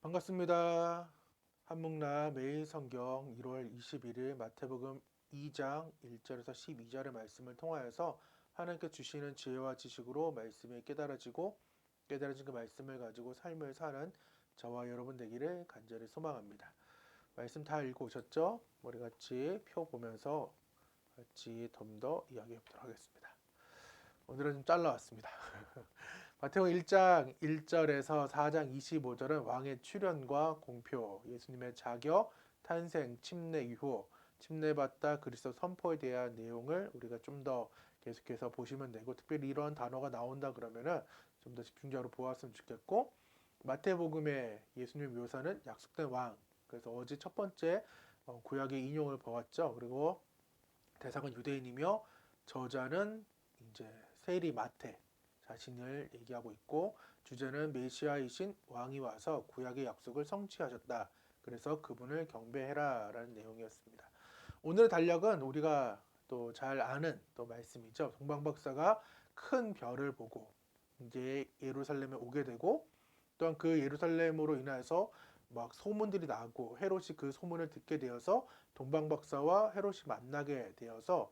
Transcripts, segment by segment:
반갑습니다. 한묵나 매일 성경 1월 21일 마태복음 2장 1절에서 12절의 말씀을 통하여서 하나님께 주시는 지혜와 지식으로 말씀이 깨달아지고 깨달아진 그 말씀을 가지고 삶을 사는 저와 여러분 되기를 간절히 소망합니다. 말씀 다 읽고 오셨죠? 우리 같이 표 보면서 같이 좀 더 이야기해 보도록 하겠습니다. 오늘은 좀 잘라왔습니다. 마태복음 1장 1절에서 4장 25절은 왕의 출현과 공표, 예수님의 자격, 탄생, 침례 이후, 침례받다 그리스도 선포에 대한 내용을 우리가 좀 더 계속해서 보시면 되고, 특별히 이런 단어가 나온다 그러면은 좀 더 집중적으로 보았으면 좋겠고, 마태복음의 예수님 묘사는 약속된 왕. 그래서 어제 첫 번째 구약의 인용을 보았죠. 그리고 대상은 유대인이며 저자는 이제 세리 마태 자신을 얘기하고 있고, 주제는 메시아이신 왕이 와서 구약의 약속을 성취하셨다. 그래서 그분을 경배해라 라는 내용이었습니다. 오늘의 단락은 우리가 또 잘 아는 또 말씀이죠. 동방박사가 큰 별을 보고 이제 예루살렘에 오게 되고, 또한 그 예루살렘으로 인해서 막 소문들이 나고 헤롯이 그 소문을 듣게 되어서 동방박사와 헤롯이 만나게 되어서,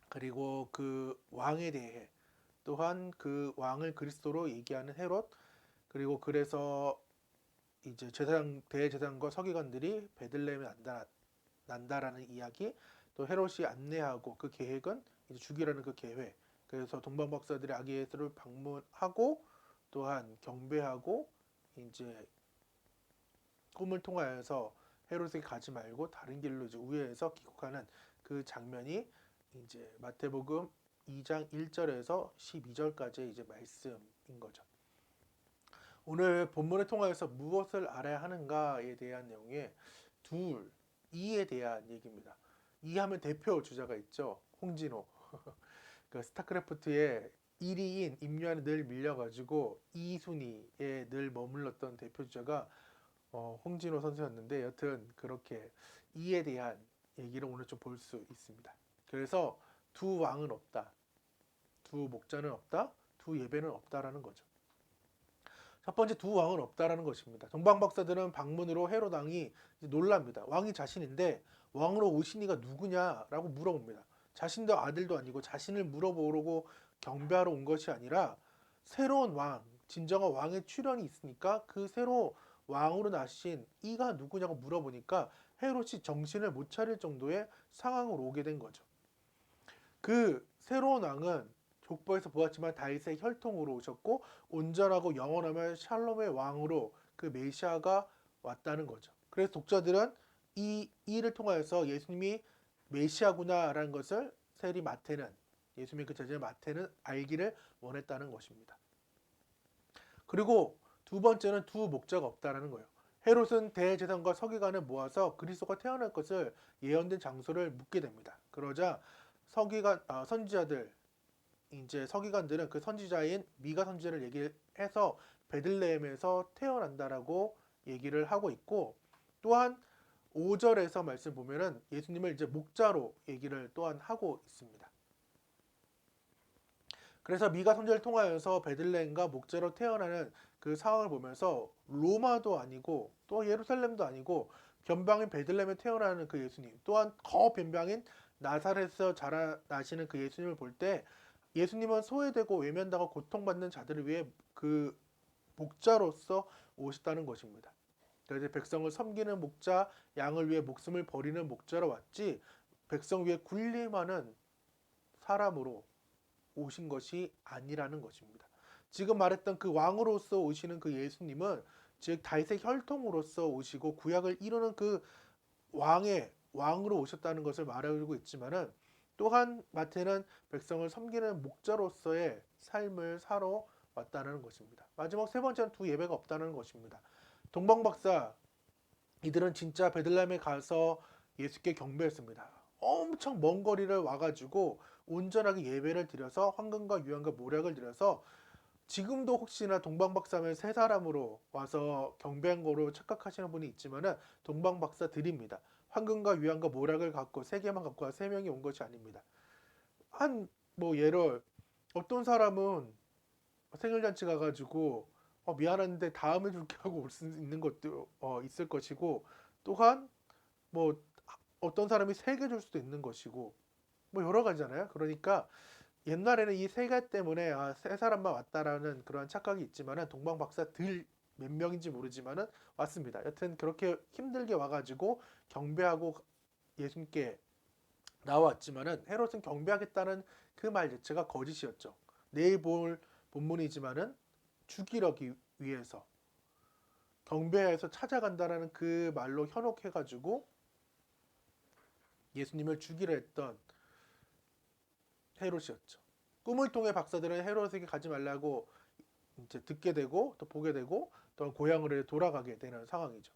그리고 그 왕에 대해 또한 그 왕을 그리스도로 얘기하는 헤롯, 그리고 그래서 이제 제사장 대제사장과 서기관들이 베들레헴에 난다라는 이야기, 또 헤롯이 안내하고 그 계획은 이제 죽이라는 그 계획. 그래서 동방박사들이 아기 예수를 방문하고 또한 경배하고 이제 꿈을 통하여서 헤롯에게 가지 말고 다른 길로 이제 우회해서 귀국하는 그 장면이 이제 마태복음 2장 1절에서 12절까지 이제 말씀인 거죠. 오늘 본문을 통하여서 무엇을 알아야 하는가에 대한 내용에 이에 대한 얘기입니다. 이 하면 대표 주자가 있죠. 홍진호. 그 스타크래프트의 1위인 임요한에 늘 밀려가지고 2순위에 늘 머물렀던 대표 주자가 홍진호 선수였는데, 여튼 그렇게 이에 대한 얘기를 오늘 좀 볼 수 있습니다. 그래서 두 왕은 없다, 두 목자는 없다, 두 예배는 없다라는 거죠. 첫 번째, 두 왕은 없다라는 것입니다. 동방박사들은 방문으로 헤롯 왕이 놀랍니다. 왕이 자신인데 왕으로 오신 이가 누구냐라고 물어봅니다. 자신도 아들도 아니고 자신을 물어보려고 경배하러 온 것이 아니라 새로운 왕, 진정한 왕의 출현이 있으니까 그 새로 왕으로 나신 이가 누구냐고 물어보니까 헤롯이 정신을 못 차릴 정도의 상황으로 오게 된 거죠. 그 새로운 왕은 족보에서 보았지만 다윗의 혈통으로 오셨고, 온전하고 영원하면 샬롬의 왕으로 그 메시아가 왔다는 거죠. 그래서 독자들은 이 일을 통하여서 예수님이 메시아구나라는 것을 세리 마태는, 예수님의 그 제자 마태는 알기를 원했다는 것입니다. 그리고 두 번째는 두 목자가 없다라는 거예요. 헤롯은 대제사장과 서기관을 모아서 그리스도가 태어날 것을 예언된 장소를 묻게 됩니다. 그러자 선지자들, 이제 서기관들은 그 선지자인 미가 선지자를 얘기해서 베들레헴에서 태어난다라고 얘기를 하고 있고, 또한 5절에서 말씀 보면은 예수님을 이제 목자로 얘기를 또한 하고 있습니다. 그래서 미가 선지자를 통하여서 베들레헴과 목자로 태어나는 그 상황을 보면서 로마도 아니고 또 예루살렘도 아니고 변방인 베들레헴에 태어나는 그 예수님, 또한 더 변방인 나사렛에서 자라나시는 그 예수님을 볼 때, 예수님은 소외되고 외면당하고 고통받는 자들을 위해 그 목자로서 오셨다는 것입니다. 그래서 백성을 섬기는 목자, 양을 위해 목숨을 버리는 목자로 왔지, 백성 위에 군림하는 사람으로 오신 것이 아니라는 것입니다. 지금 말했던 그 왕으로서 오시는 그 예수님은 즉 다윗의 혈통으로서 오시고 구약을 이루는 그 왕의 왕으로 오셨다는 것을 말하고 있지만은, 또한 마태는 백성을 섬기는 목자로서의 삶을 살아 왔다는 것입니다. 마지막 세 번째는 두 예배가 없다는 것입니다. 동방박사 이들은 진짜 베들레헴에 가서 예수께 경배했습니다. 엄청 먼 거리를 와가지고 온전하게 예배를 드려서 황금과 유향과 모략을 드려서, 지금도 혹시나 동방박사면 세 사람으로 와서 경배한 거로 착각하시는 분이 있지만은 동방박사들입니다. 황금과 유향과 모략을 갖고 세 개만 갖고 세 명이 온 것이 아닙니다. 한 뭐 예를 어떤 사람은 생일잔치 가가지고 미안한데 다음에 줄게 하고 올 수 있는 것도 있을 것이고, 또한 뭐 어떤 사람이 3개 줄 수도 있는 것이고, 뭐 여러 가지잖아요. 그러니까 옛날에는 이 3개 때문에 3사람만 왔다라는 그런 착각이 있지만은, 동방박사들 몇 명인지 모르지만은 왔습니다. 여튼 그렇게 힘들게 와가지고 경배하고 예수님께 나왔지만은, 헤롯은 경배하겠다는 그 말 자체가 거짓이었죠. 내일 볼 본문이지만은 죽이려기 위해서, 경배해서 찾아간다라는 그 말로 현혹해가지고 예수님을 죽이려 했던 헤롯이었죠. 꿈을 통해 박사들은 헤롯에게 가지 말라고 이제 듣게 되고, 또 보게 되고, 또 고향으로 돌아가게 되는 상황이죠.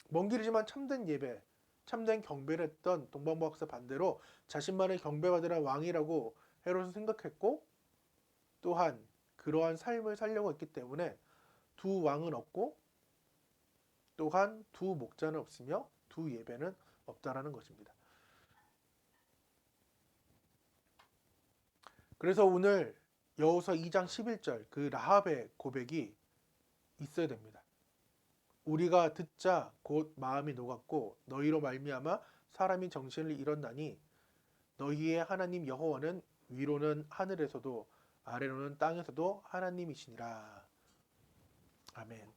먼 길이지만 참된 예배, 참된 경배를 했던 동방부 박사 반대로 자신만을 경배받으라 왕이라고 헤롯은 생각했고, 또한 그러한 삶을 살려고 했기 때문에 두 왕은 없고, 또한 두 목자는 없으며 두 예배는 없다라는 것입니다. 그래서 오늘 여호수아 2장 11절 그 라합의 고백이 있어야 됩니다. 우리가 듣자 곧 마음이 녹았고 너희로 말미암아 사람이 정신을 잃었나니 너희의 하나님 여호와는 위로는 하늘에서도 아래로는 땅에서도 하나님이시니라. 아멘.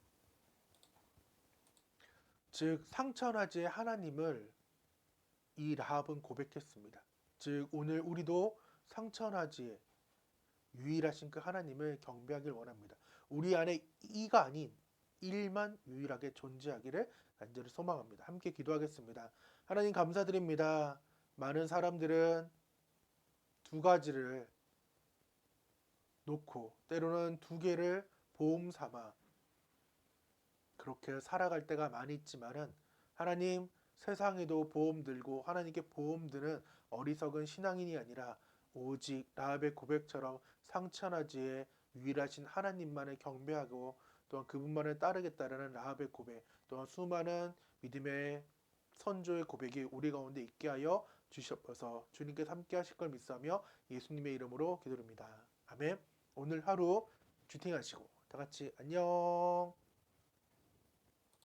즉 상천하지의 하나님을 이 라합은 고백했습니다. 즉 오늘 우리도 상천하지의 유일하신 그 하나님을 경배하길 원합니다. 우리 안에 이가 아닌 일만 유일하게 존재하기를 간절히 소망합니다. 함께 기도하겠습니다. 하나님 감사드립니다. 많은 사람들은 두 가지를 놓고, 때로는 두 개를 보험 삼아 그렇게 살아갈 때가 많이 있지만은, 하나님, 세상에도 보험 들고 하나님께 보험 드는 어리석은 신앙인이 아니라 오직 라합의 고백처럼 상천하지의 유일하신 하나님만을 경배하고 또한 그분만을 따르겠다라는 라합의 고백, 또한 수많은 믿음의 선조의 고백이 우리 가운데 있게 하여 주시옵소서. 주님께서 함께 하실 걸 믿사며 예수님의 이름으로 기도드립니다. 아멘. 오늘 하루 주팅하시고 다 같이 안녕.